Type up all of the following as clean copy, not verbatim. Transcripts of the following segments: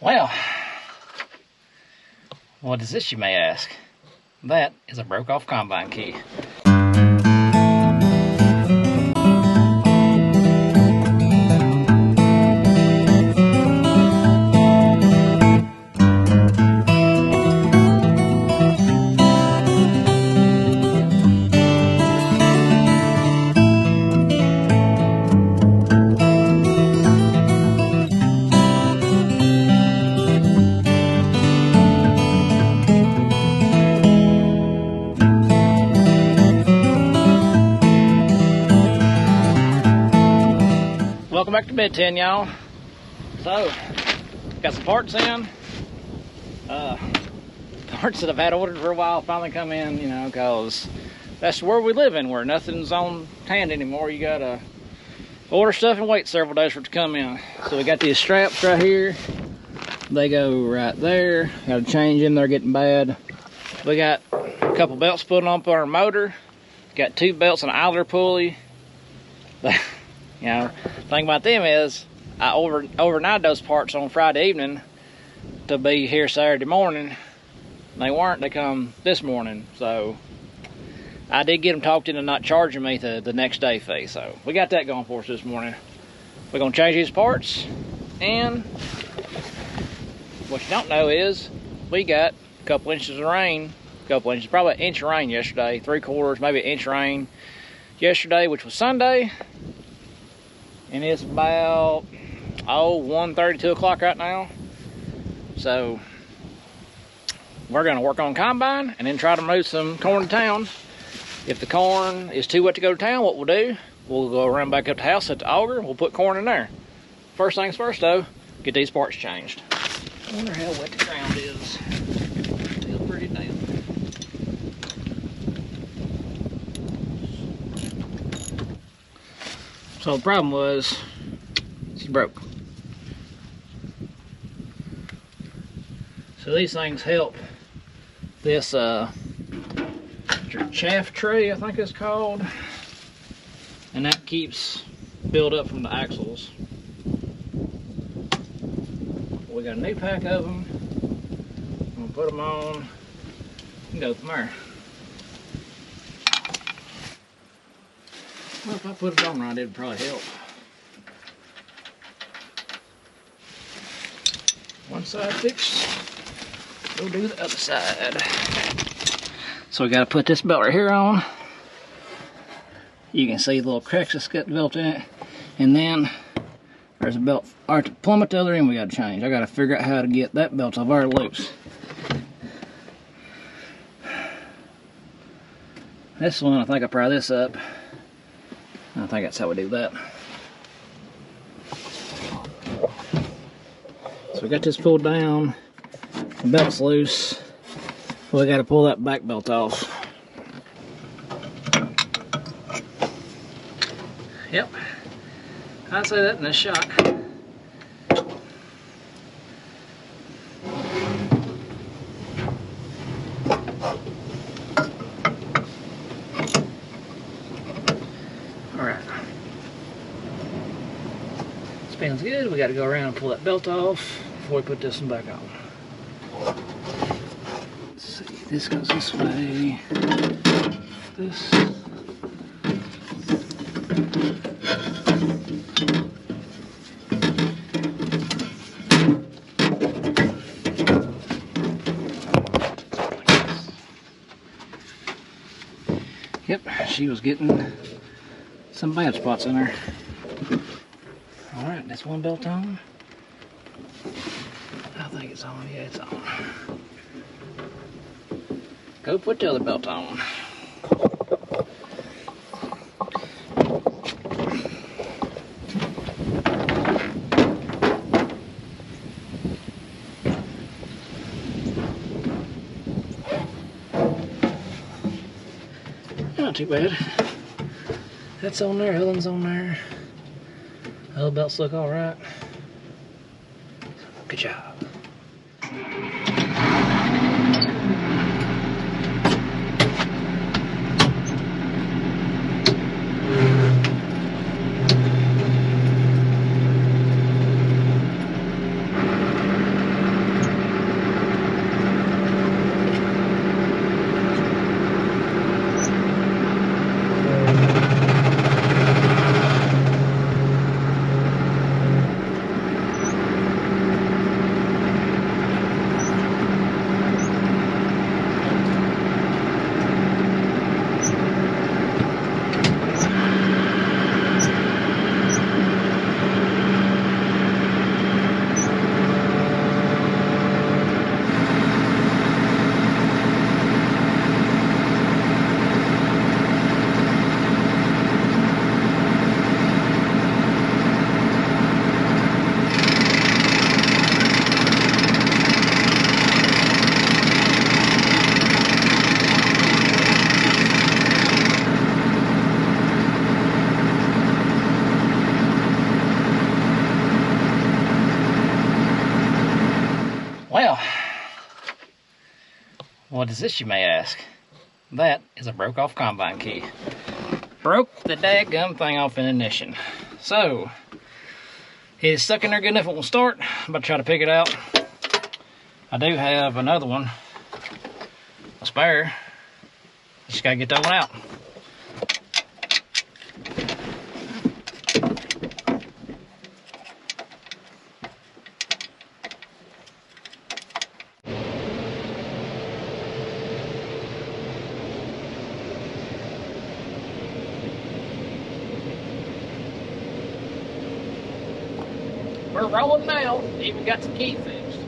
Well, what is this, you may ask? That is a broke-off combine key. Welcome back to Bed 10, y'all. So, got some parts in. Parts that I've had ordered for a while finally come in, you know, because that's where we live in, where nothing's on hand anymore. You gotta order stuff and wait several days for it to come in. So we got these straps right here. They go right there. Got to change them, they're getting bad. We got a couple belts put on our motor. Got 2 belts and an idler pulley. You know, the thing about them is I overnight those parts on Friday evening to be here Saturday morning. They weren't. They come this morning. So I did get them talked into not charging me the next day fee. So we got that going for us this morning. We're going to change these parts. And what you don't know is we got a couple inches of rain. Probably an inch of rain yesterday. 3/4, maybe an inch of rain yesterday, which was Sunday. And it's about 1:30, 2 o'clock right now. So we're gonna work on combine and then try to move some corn to town. If the corn is too wet to go to town, what we'll do, we'll go around back up to the house at the auger, we'll put corn in there. First things first though, get these parts changed. I wonder how wet the ground is. Still pretty damp. So the problem was, she's broke. So these things help this chaff tray, I think it's called, and that keeps build up from the axles. We got a new pack of them. I'm gonna put them on and go from there. Well, if I put it on right, it'd probably help. One side fixed, we'll do the other side. So we gotta put this belt right here on. You can see the little cracks that's got built in it. And then there's a belt or to plummet the other end we gotta change. I gotta figure out how to get that belt off our loose. This one, I think I pry this up. I think that's how we do that. So we got this pulled down, the belt's loose. We got to pull that back belt off. Yep, I'd say that in this shot. Spins good. We got to go around and pull that belt off before we put this one back on. Let's see, this goes this way. This. Yep, she was getting some bad spots in her. Alright, that's one belt on. I think it's on. Yeah, it's on. Go put the other belt on. Not too bad. That's on there, Helen's on there. Other belts look all right. Good job. Well, what is this, you may ask? That is a broke off combine key. Broke the dadgum thing off in ignition. So, it is stuck in there good enough it will start. I'm about to try to pick it out. I do have another one, a spare. Just gotta get that one out. We're rolling now. Even got the key fixed.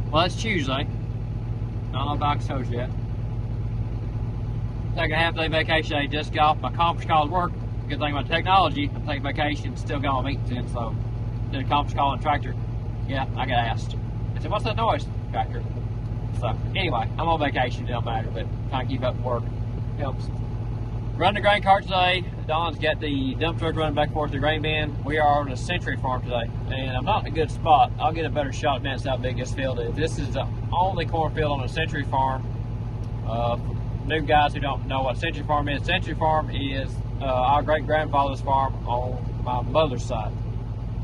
Well, it's Tuesday. I don't know if I told you yet. Taking a half-day vacation. I just got off my conference call at work. Good thing about technology, I'm taking vacation, still got my meetings in, so did a conference call on tractor. Yeah, I got asked. I said, what's that noise? Tractor. So, anyway, I'm on vacation, it don't matter, but trying to keep up with work helps. Running the grain cart today. Don's got the dump truck running back and forth to the grain bin. We are on a Century farm today, and I'm not in a good spot. I'll get a better shot at that's how big this field is. This is the only cornfield on a Century farm. New guys who don't know what Century farm is, Century farm is our great-grandfather's farm on my mother's side.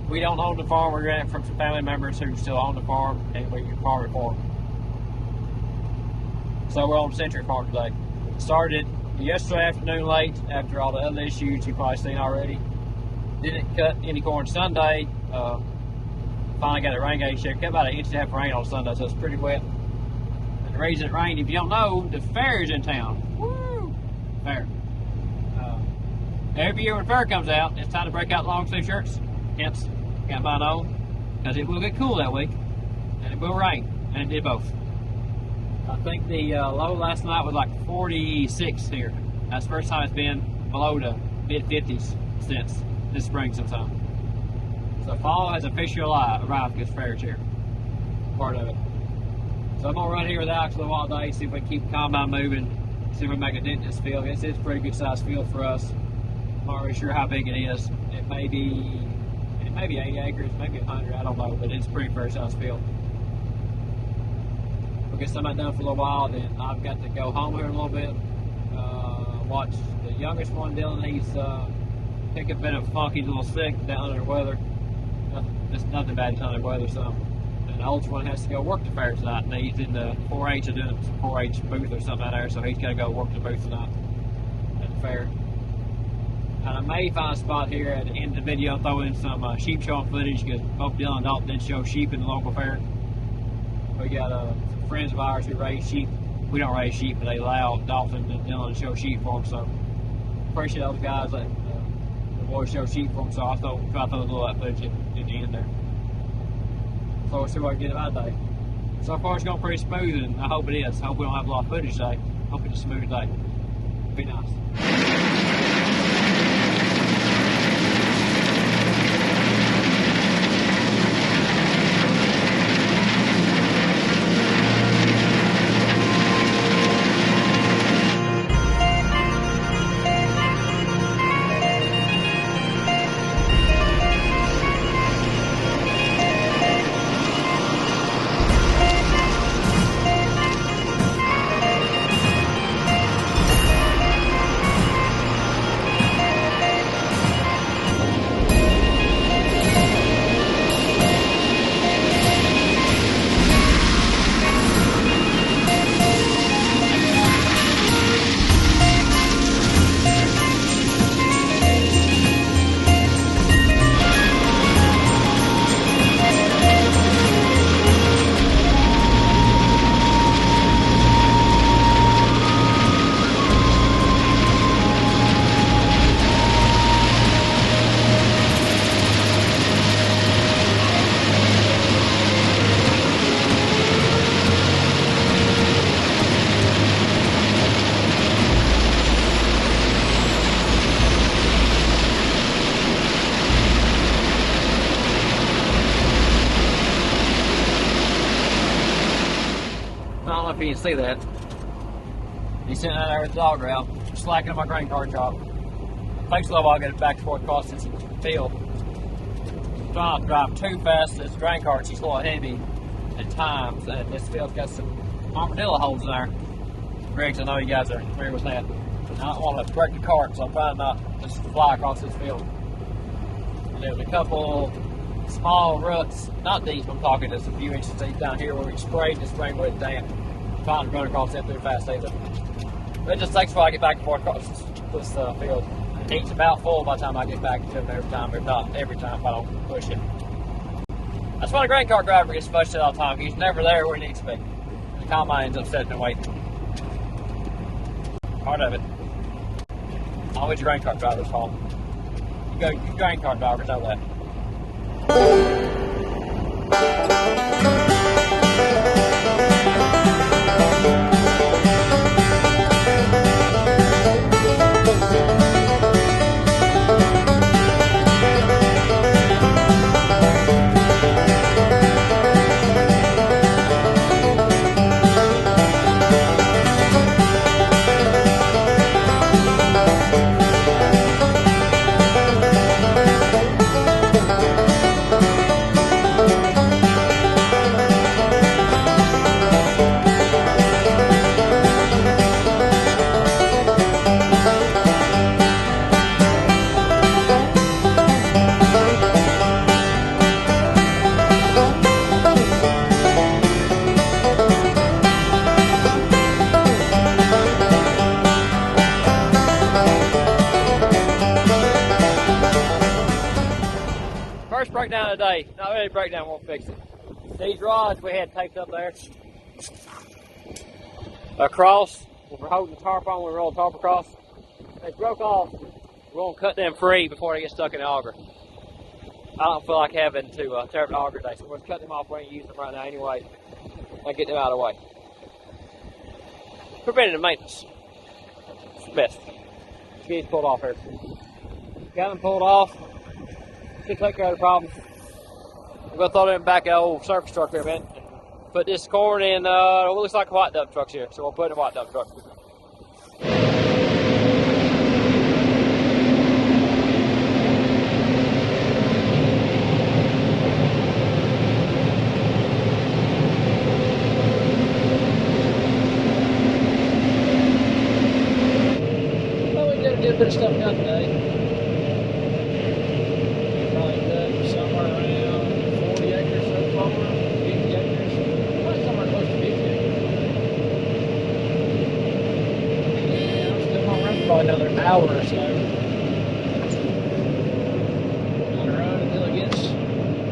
We don't own the farm. We ran it from some family members who still own the farm, and we can farm it for them. So we're on Century farm today. Started yesterday afternoon late after all the other issues you've probably seen already. Didn't cut any corn Sunday. Finally got a rain gauge check. Got about 1.5 inches of rain on Sunday, so it's pretty wet. And the reason it rained, if you don't know, the fair is in town. Woo! Fair. Every year when fair comes out, it's time to break out long sleeve shirts. Hence, got mine on, because it will get cool that week, and it will rain, and it did both. I think the low last night was like 46 here. That's the first time it's been below the mid-50s since this spring sometime. So fall has officially arrived because fair's here. Part of it. So I'm going to run here with Alex a little while today, see if we can keep the combine moving, see if we can make a dent in this field. It's a pretty good sized field for us. I'm not really sure how big it is. It may be 80 acres, maybe 100, I don't know, but it's a pretty fair sized field. We'll get some of that done for a little while, then I've got to go home here in a little bit. Watch the youngest one, Dylan. He's picking a bit of funk. He's a little sick, down under the weather. Just nothing bad, under the weather. So, and the oldest one has to go work the fair tonight. And he's in the 4-H, doing some 4-H booth or something out there, so he's got to go work the booth tonight at the fair. And I may find a spot here at the end of the video, throw in some sheep showing footage, because both Dylan and Dalton did show sheep in the local fair. We got some friends of ours who raise sheep. We don't raise sheep, but they allow Dalton and Dylan to show sheep for them. So appreciate those guys that the boys show sheep for them. So I thought a little of that footage in the end there. So we'll see what I can get about today. So far it's going pretty smooth, and I hope it is. I hope we don't have a lot of footage today. I hope it's a smooth day. Be nice. if you can see that. He's sitting out there with the auger out, slacking on my grain cart job. Takes a little while to get it back and forth across this field. Trying to drive too fast. This grain cart, she's a little heavy at times, and this field's got some armadillo holes in there. Griggs, I know you guys are familiar with that. I don't want to break the cart, so I'm trying not to just fly across this field. And there was a couple small ruts, not deep, I'm talking just a few inches deep down here where we sprayed the spring with damp. Trying to run across that too fast either. But it just takes a while to get back and forth across this field. It's about full by the time I get back to it every time, if not every time if I don't push it. That's why the grain cart driver gets frustrated all the time. He's never there where he needs to be. The combine ends up sitting and waiting. Part of it. Always your grain cart driver's fault. You grain cart drivers know that. Breakdown today. Not really breakdown, won't fix it. These rods we had taped up there across. We're holding the tarp on, we roll the tarp across. They broke off. We're going to cut them free before they get stuck in the auger. I don't feel like having to tear up the auger today, so we're going to cut them off. We ain't using them right now anyway. And get them out of the way. Preventative maintenance. It's the best. Let's get these pulled off here. Got them pulled off. Should take care of the problem. I'm going to throw them back in the old surface truck here a minute. Put this corn in, it looks like a white dump truck's here, so we'll put it in a white dump truck. Well, we did a good bit of stuff done today. Another hour or so. Gonna run until it gets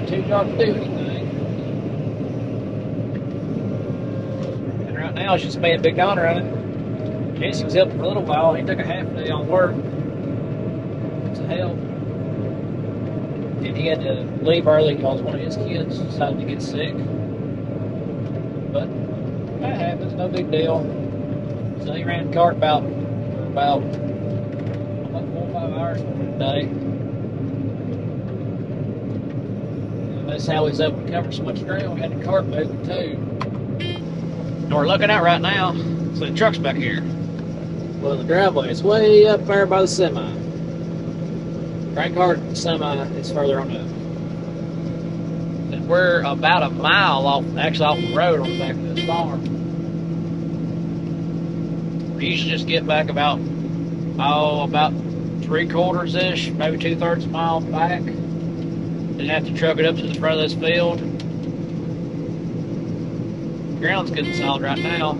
too dark to do anything. And right now it's just me and Big Don running. Jesse was helping for a little while. He took a half day on work to help. And he had to leave early because one of his kids decided to get sick. But that happens, no big deal. So he ran the cart about 4 or 5 hours today. And that's how he's able to cover so much ground. We had the cart moving too. And we're looking out right now. So the truck's back here. Well, the driveway is way up there by the semi. Grain cart and semi is further on up. And we're about a mile off the road on the back of this farm. We usually just get back about 3/4-ish, maybe 2/3 mile back. Then have to truck it up to the front of this field. The ground's good and solid right now.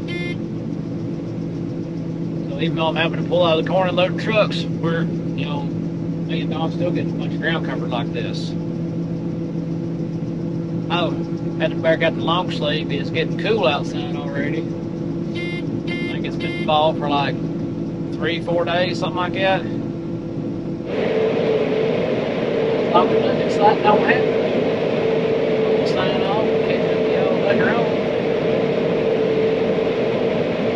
So even though I'm having to pull out of the corn and load the trucks, we're, me and Don still getting a bunch of ground covered like this. Oh, had to back out the long sleeve. It's getting cool outside already. It's been fall for like 3-4 days, something like that. It's like don't have to sign off, later on.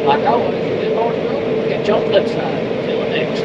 Like always, we did more to get you on the flip side until the next.